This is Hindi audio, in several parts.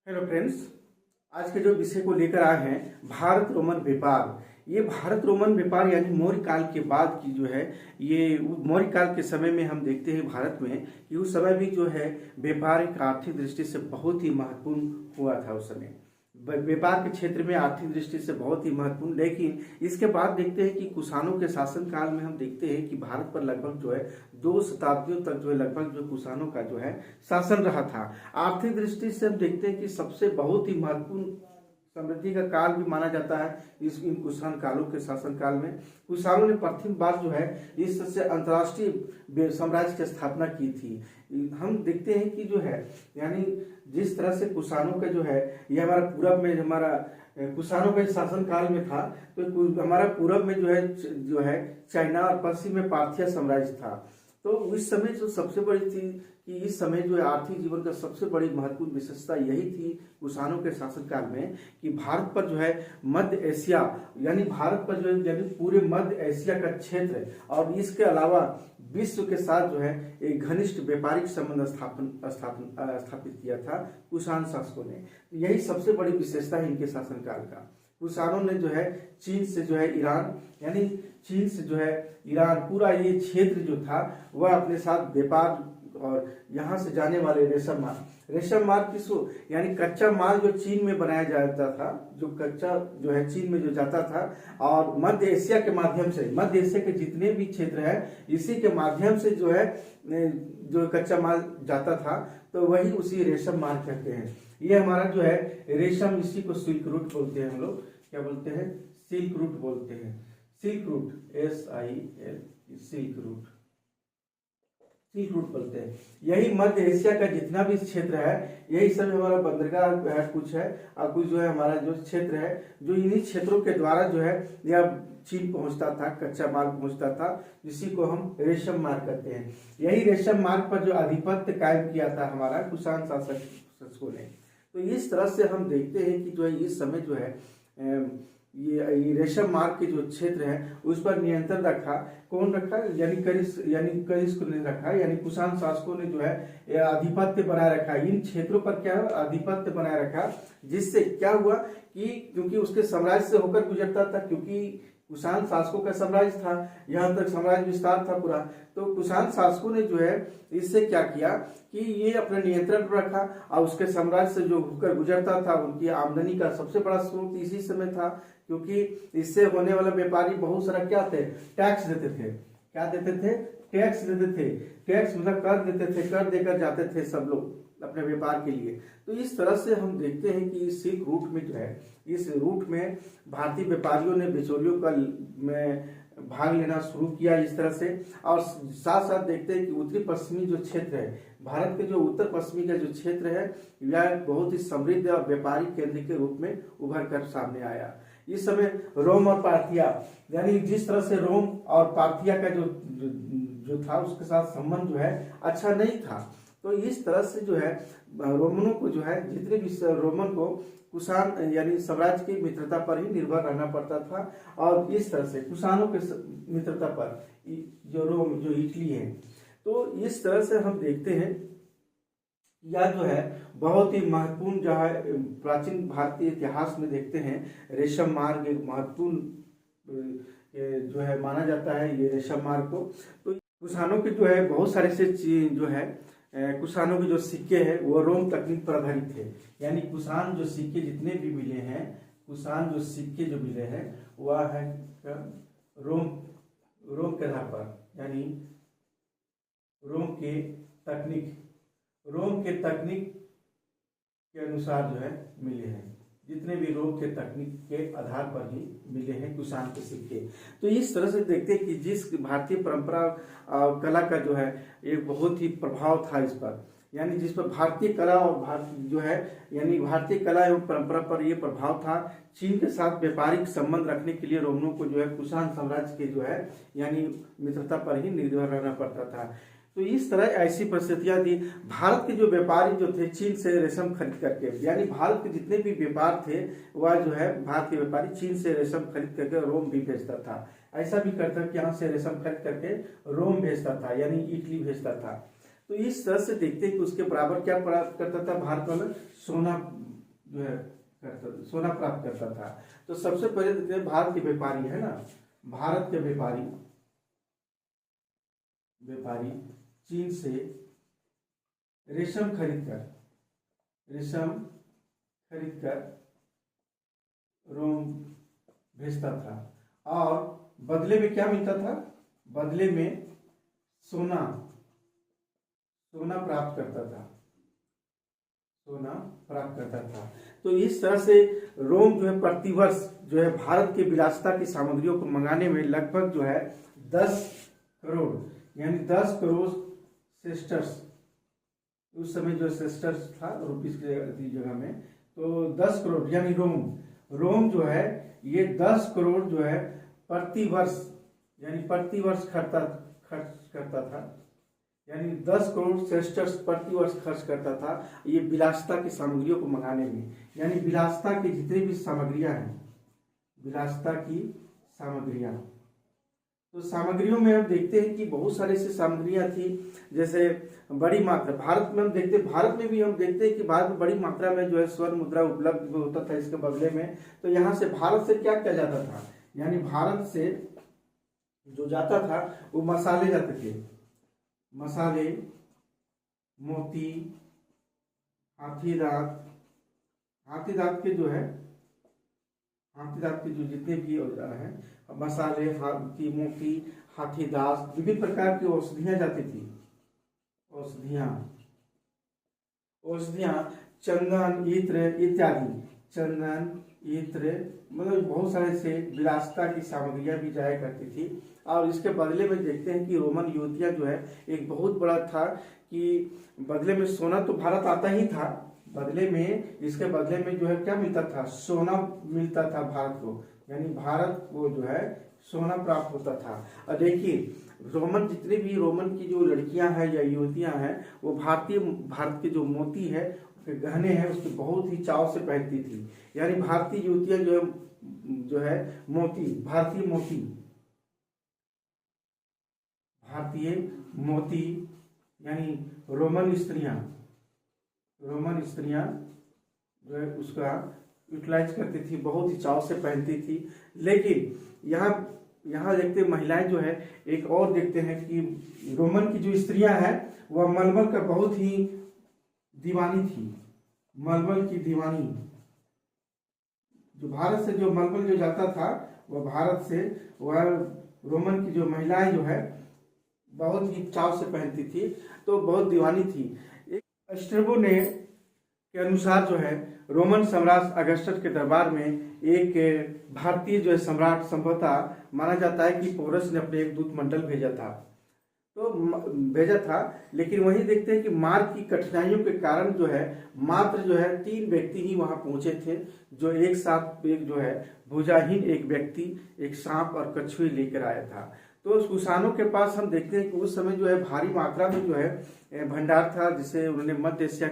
हेलो फ्रेंड्स, आज के जो विषय को लेकर आए हैं भारत रोमन व्यापार। ये भारत रोमन व्यापार यानी मौर्य काल के बाद की जो है, ये मौर्य काल के समय में हम देखते हैं भारत में कि उस समय भी जो है व्यापार एक आर्थिक दृष्टि से बहुत ही महत्वपूर्ण हुआ था। उस समय व्यापार के क्षेत्र में आर्थिक दृष्टि से बहुत ही महत्वपूर्ण। लेकिन इसके बाद देखते हैं कि कुषाणों के शासन काल में हम देखते हैं कि भारत पर लगभग जो है 2 शताब्दियों तक जो है लगभग जो कुषाणों का जो है शासन रहा था। आर्थिक दृष्टि से हम देखते हैं कि सबसे बहुत ही महत्वपूर्ण समृद्धि का काल भी माना जाता है इन कुषाण कालों के शासन काल में। कुषाणों ने प्रथम बार जो है इस तरह से अंतर्राष्ट्रीय साम्राज्य की स्थापना की थी। हम देखते हैं कि जो है यानी जिस तरह से कुषाणों का जो है ये हमारा पूरब में हमारा कुषाणों का शासन काल में था, तो हमारा पूरब में जो है चाइना और पश्चिम में पारथिया साम्राज्य था। तो इस समय जो सबसे बड़ी थी कि इस समय जो है आर्थिक जीवन का सबसे बड़ी महत्वपूर्ण विशेषता यही थी कुषाणों के शासनकाल में कि भारत पर जो है मध्य एशिया यानी भारत पर जो है यानी पूरे मध्य एशिया का क्षेत्र और इसके अलावा विश्व के साथ जो है एक घनिष्ठ व्यापारिक संबंध स्थापित किया था कुषाण शासकों ने। यही सबसे बड़ी विशेषता है इनके शासनकाल का। कुषाणों ने जो है चीन से जो है ईरान यानी चीन से जो है ईरान पूरा ये क्षेत्र जो था वह अपने साथ व्यापार और यहाँ से जाने वाले रेशम मार्ग किसको यानी कच्चा माल जो चीन में बनाया जाता था, जो कच्चा जो है चीन में जो जाता था और मध्य एशिया के माध्यम से मध्य एशिया के जितने भी क्षेत्र है इसी के माध्यम से जो है जो कच्चा माल जाता था, तो वही उसी रेशम मार्ग कहते हैं। ये हमारा जो है रेशम, इसी को सिल्क रूट बोलते हैं। हम लोग क्या बोलते हैं? सिल्क रूट बोलते हैं। Silk route SIL silk route बोलते हैं। यही मध्य एशिया का जितना भी क्षेत्र है यही सब हमारा बंदरगाह है, कुछ है और कुछ जो है हमारा जो क्षेत्र है जो इन्हीं क्षेत्रों के द्वारा जो है यह चीन पहुंचता था, कच्चा माल पहुंचता था, जिसी को हम रेशम मार्ग कहते हैं। यही रेशम मार्ग पर जो आधिपत्य कायम किया था हमारा कुषाण शासकों ने। तो इस तरह से हम देखते हैं कि जो है इस समय जो है ये रेशम मार्ग के जो क्षेत्र है उस पर नियंत्रण रखा। कौन रखा? यानी कनिष्क ने रखा, यानी कुषाण शासकों ने जो है आधिपत्य बनाए रखा इन क्षेत्रों पर। क्या आधिपत्य बनाए रखा, जिससे क्या हुआ कि क्योंकि उसके साम्राज्य से होकर गुजरता था, क्योंकि कुषाण शासकों का साम्राज्य था, यहाँ तक साम्राज्य विस्तार था पूरा। तो कुषाण शासकों ने जो है इससे क्या किया कि ये अपने नियंत्रण पर रखा और उसके साम्राज्य से जो होकर गुजरता था उनकी आमदनी का सबसे बड़ा स्रोत इसी समय था, क्योंकि इससे होने वाला व्यापारी बहुत सारा क्या थे? टैक्स देते थे। क्या देते थे? टैक्स देते थे। टैक्स मतलब कर देते थे, कर देकर जाते थे सब लोग अपने व्यापार के लिए। तो इस तरह से हम देखते हैं कि इस सिल्क रूट में जो है इस रूट में भारतीय व्यापारियों ने बिचौलियों का में भाग लेना शुरू किया इस तरह से। और साथ साथ देखते हैं कि उत्तरी पश्चिमी जो क्षेत्र है भारत के, जो उत्तर पश्चिमी का जो क्षेत्र है यह बहुत ही समृद्ध और व्यापारिक केंद्र के रूप में उभर कर सामने आया। इस समय रोम और पार्थिया यानी जिस तरह से रोम और पार्थिया का जो था उसके साथ संबंध जो है अच्छा नहीं था, तो इस तरह से जो है रोमनों को जो है जितने भी रोमन को कुषाण यानी साम्राज्य की मित्रता पर ही निर्भर रहना पड़ता था। और इस तरह से कुषाणों के मित्रता पर जो रोम जो इटली है, तो इस तरह से हम देखते हैं यह जो है बहुत ही महत्वपूर्ण जो है प्राचीन भारतीय इतिहास में देखते हैं रेशम मार्ग एक महत्वपूर्ण जो है माना जाता है ये रेशम मार्ग को। तो कुषाणों के जो है बहुत सारे से जो है कुषाणों के जो सिक्के हैं वो रोम तकनीक पर आधारित थे। यानी कुषाण जो सिक्के जितने भी मिले हैं, कुषाण जो सिक्के जो मिले हैं वह है रोम के आधार पर, यानी रोम के तकनीक के अनुसार जो है मिले हैं। जितने भी रोम के तकनीक के आधार पर ही मिले हैं कुषाण के सिक्के। तो इस तरह से देखते हैं कि जिस भारतीय परंपरा और कला का जो है एक बहुत ही प्रभाव था इस पर, यानी जिस पर भारतीय कला और जो है यानी भारतीय कला एवं परंपरा पर ये प्रभाव था। चीन के साथ व्यापारिक संबंध रखने के लिए रोमनों को जो है कुषाण साम्राज्य के जो है यानी मित्रता पर ही निर्भर रहना पड़ता था। तो इस तरह ऐसी परिस्थितियां थी। भारत के जो व्यापारी जो थे चीन से रेशम खरीद करके, यानी भारत के जितने भी व्यापार थे वह जो है भारत के व्यापारी चीन से रेशम खरीद करके रोम भी भेजता था। ऐसा भी करता कि यहाँ से रेशम खरीद करके रोम भेजता था, यानी इटली भेजता था। तो इस तरह से देखते कि उसके बराबर क्या करता था भारत वाला? सोना जो है करता, सोना प्राप्त करता था। तो सबसे पहले देखते हैं भारत के व्यापारी है ना, भारत के व्यापारी चीन से रेशम खरीदकर रोम भेजता था और बदले में क्या मिलता था, बदले में सोना प्राप्त करता था। तो इस तरह से रोम जो है प्रतिवर्ष जो है भारत के विलासिता की सामग्रियों को मंगाने में लगभग जो है 10 करोड़ यानी 10 करोड़ सेस्टर्स, उस समय जो सेस्टर्स था रुपीस की जगह में, तो 10 करोड़ यानी रोम जो है ये 10 करोड़ जो है प्रतिवर्ष खर्च करता था, यानी 10 करोड़ सेस्टर्स प्रतिवर्ष खर्च करता था ये विलासिता की सामग्रियों को मंगाने में। यानी विलासिता की जितनी भी सामग्रियां हैं, विलासिता की सामग्रियां, तो सामग्रियों में हम देखते हैं कि बहुत सारी ऐसी सामग्रियां थी जैसे बड़ी मात्रा, भारत में भी हम देखते हैं कि भारत में बड़ी मात्रा में जो है स्वर्ण मुद्रा उपलब्ध होता था इसके बदले में। तो यहाँ से भारत से क्या किया जाता था, यानी भारत से जो जाता था वो मसाले जाते थे, मसाले, मोती, हाथी दांत के जो जितने भी औजार हैं, मसाले, हाथी, मोती, हाथी दांत, विभिन्न प्रकार की औषधियां जाती थी, औषधियां, चंदन, इत्र मतलब बहुत सारे से विलासिता की सामग्रियां भी जाया करती थी। और इसके बदले में देखते हैं कि रोमन युवतियां जो है एक बहुत बड़ा था कि बदले में सोना तो भारत आता ही था, इसके बदले में जो है क्या मिलता था, सोना मिलता था भारत को, यानी भारत को जो है सोना प्राप्त होता था। और देखिए जितने भी रोमन की जो लड़कियां हैं या युवतियां हैं वो भारत के जो मोती है उसके गहने हैं उसके बहुत ही चाव से पहनती थी। यानी भारतीय युवतियां जो है भारतीय मोती यानी रोमन स्त्रियां जो है उसका यूटिलाइज करती थी, बहुत ही चाव से पहनती थी। लेकिन यहाँ देखते महिलाएं जो है एक और देखते हैं कि रोमन की जो स्त्रियां हैं वह मलमल का बहुत ही दीवानी थी, मलमल की दीवानी, जो भारत से जो मलमल जो जाता था वह रोमन की जो महिलाएं जो है बहुत ही चाव से पहनती थी, तो बहुत दीवानी थी। स्ट्रेबो ने के अनुसार जो है रोमन सम्राट अगस्टस के दरबार में एक भारतीय जो है सम्राट संभवतः माना जाता है कि पोरस ने अपने एक दूत मंडल भेजा था, लेकिन वहीं देखते हैं कि मार्ग की कठिनाइयों के कारण जो है मात्र जो है 3 व्यक्ति ही वहां पहुंचे थे, जो एक साथ एक जो है भुजाहीन एक व्यक्ति एक सांप और कछुए लेकर आया था। तो कुषाणों के पास हम देखते हैं कि उस समय जो है भारी मात्रा में जो है भंडार था, जिसे उन्होंने मध्य एशिया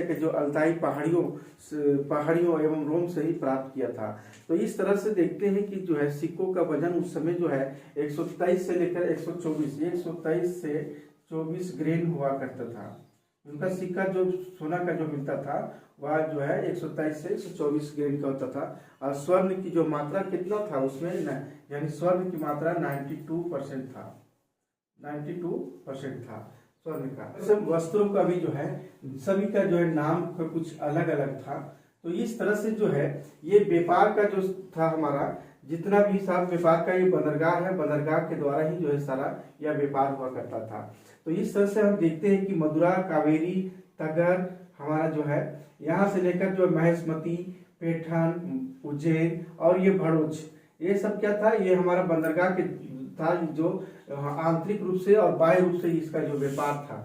के जो अल्ताई पहाड़ियों एवं रोम से ही प्राप्त किया था। तो इस तरह से देखते हैं कि जो है सिक्कों का वजन उस समय जो है 123 से लेकर 123 से 24 ग्रेन हुआ करता था। उनका सिक्का जो सोना का जो मिलता था वह जो है 123 से 124 ग्रेन का होता था। और स्वर्ण की जो मात्रा कितना था उसमें यानी स्वर्ण की मात्रा 92% था, 92% था स्वर्ण का। सब वस्त्रों का भी जो है सभी का जो है नाम का कुछ अलग अलग था। तो इस तरह से जो है ये व्यापार का जो था हमारा जितना भी सारा व्यापार का ये बंदरगाह है, बंदरगाह के द्वारा ही जो है सारा यह व्यापार हुआ करता था। तो इस तरह से हम देखते हैं कि मदुरा, कावेरी, तगर हमारा जो है यहाँ से लेकर जो महेशमती, पैठन, उज्जैन और ये भरूच, ये सब क्या था, ये हमारा बंदरगाह के था जो आंतरिक रूप से और बाह्य रूप से इसका जो व्यापार था।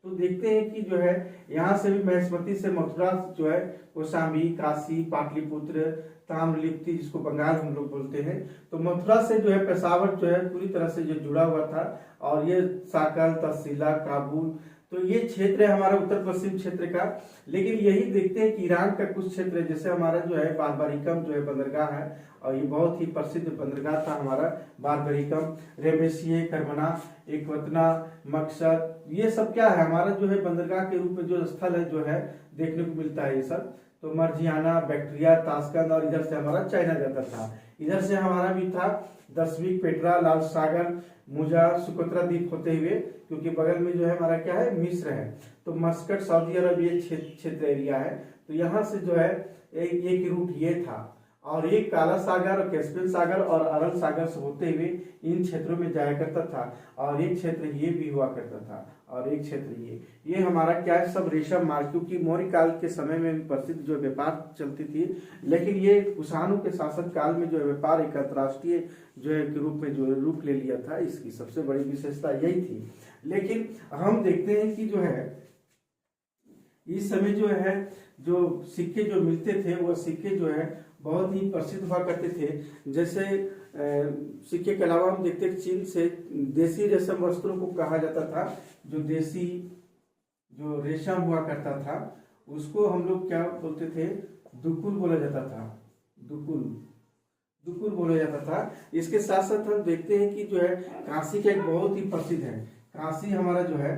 तो देखते हैं कि जो है यहाँ से भी महेशमती से मथुरा जो है कौशाम्बी, काशी, पाटलिपुत्र, ताम्रलिप्ति जिसको बंगाल हम लोग बोलते हैं, तो मथुरा से जो है पेशावर जो है पूरी तरह से जो जुड़ा हुआ था। और ये साकल, तहसीला, काबुल, तो ये क्षेत्र है हमारा उत्तर पश्चिम क्षेत्र का। लेकिन यही देखते हैं कि ईरान का कुछ क्षेत्र है, जैसे हमारा जो है बारबरिकम जो है बंदरगाह है और ये बहुत ही प्रसिद्ध बंदरगाह था हमारा बारबरिकम, रेमेसिये, करमना, एकवतना, मकसद, ये सब क्या है हमारा जो है बंदरगाह के रूप में जो स्थल है जो है देखने को मिलता है ये सब। तो मर्जियाना, बैक्ट्रिया, ताशकंद, और इधर से हमारा चाइना जाता था। इधर से हमारा भी था दसवीं, पेट्रा, लाल सागर, मुजा, सुकोत्रा द्वीप होते हुए, क्योंकि बगल में जो है हमारा क्या है, मिस्र है। तो मस्कट सऊदी अरब ये क्षेत्र एरिया है। तो यहाँ से जो है एक रूट ये था, और एक काला सागर और कैस्पियन सागर और अरब सागर से होते हुए इन क्षेत्रों में जाया करता था। और एक क्षेत्र ये भी हुआ करता था, और एक क्षेत्र ये हमारा क्या है, सब रेशम मार्ग, क्योंकि मौर्य काल के समय में प्रसिद्ध जो व्यापार चलती थी। लेकिन ये कुषाणों के शासन काल में जो व्यापार एक अंतर्राष्ट्रीय जो है के रूप में जो रूप ले लिया था। इसकी सबसे बड़ी विशेषता यही थी। लेकिन हम देखते हैं कि जो है इस समय जो है जो सिक्के जो मिलते थे, वो सिक्के जो है बहुत ही प्रसिद्ध हुआ करते थे। जैसे सिक्के के अलावा हम देखते हैं चीन से देसी रेशम वस्त्रों को कहा जाता था। जो देसी जो रेशम हुआ करता था उसको हम लोग क्या बोलते थे, दुकुल बोला जाता था। दुकुल बोला जाता था। इसके साथ साथ हम देखते हैं कि जो है काशी का एक बहुत ही प्रसिद्ध है, काशी हमारा जो है,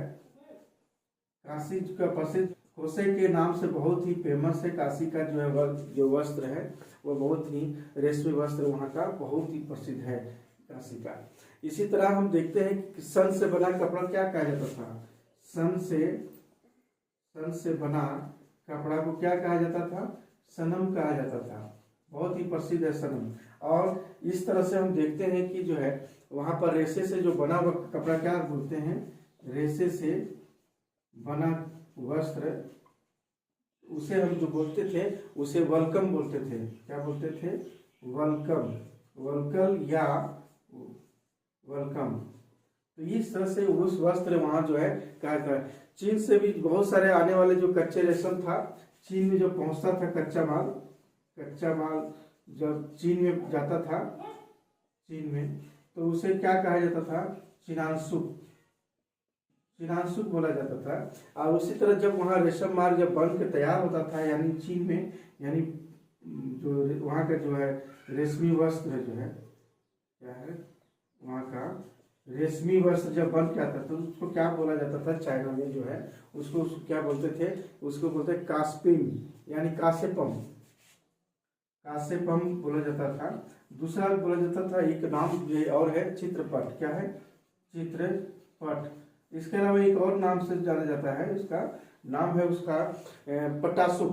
काशी का प्रसिद्ध खोसे के नाम से बहुत ही फेमस है। काशी का जो है जो वस्त्र है वो बहुत ही रेशमी वस्त्र वहाँ का बहुत ही प्रसिद्ध है काशी का। इसी तरह हम देखते हैं कि सन से बना कपड़ा क्या कहा जाता था, सन से बना कपड़ा को क्या कहा जाता था, सनम कहा जाता था। बहुत ही प्रसिद्ध है सनम। और इस तरह से हम देखते हैं कि जो है वहाँ पर रेशे से जो बना हुआ कपड़ा क्या बोलते हैं, रेशे से बना वस्त्र, उसे हम जो बोलते थे उसे वल्कम बोलते थे। क्या बोलते थे, वल्कम, वल्कल या वल्कम। तो इस तरह से उस वस्त्र वहां जो है कहा था। चीन से भी बहुत सारे आने वाले जो कच्चे रेशम था, चीन में जो पहुंचता था कच्चा माल जब चीन में जाता था, चीन में, तो उसे क्या कहा जाता था, चिनांशुक बोला जाता था। और उसी तरह जब वहाँ रेशम मार्ग जब बन के तैयार होता था, यानी चीन में, यानी जो वहाँ का जो है रेशमी वस्त्र जो है क्या है, वहाँ का रेशमी वस्त्र जब बन के आता था तो उसको क्या बोला जाता था, चाइना में जो है उसको क्या बोलते थे, उसको बोलते कास्पिंग, यानी कासेपम बोला जाता था। दूसरा बोला जाता था, एक नाम और है, चित्रपट। क्या है, चित्रपट। इसके अलावा एक और नाम से जाना जाता है, इसका नाम है उसका पटासु।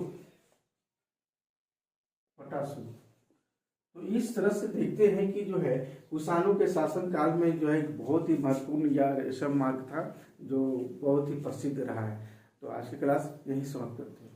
तो इस तरह से देखते हैं कि जो है कुषाणों के शासन काल में जो है बहुत ही महत्वपूर्ण या रेशम मार्ग था जो बहुत ही प्रसिद्ध रहा है। तो आज की क्लास यही समाप्त करते हैं।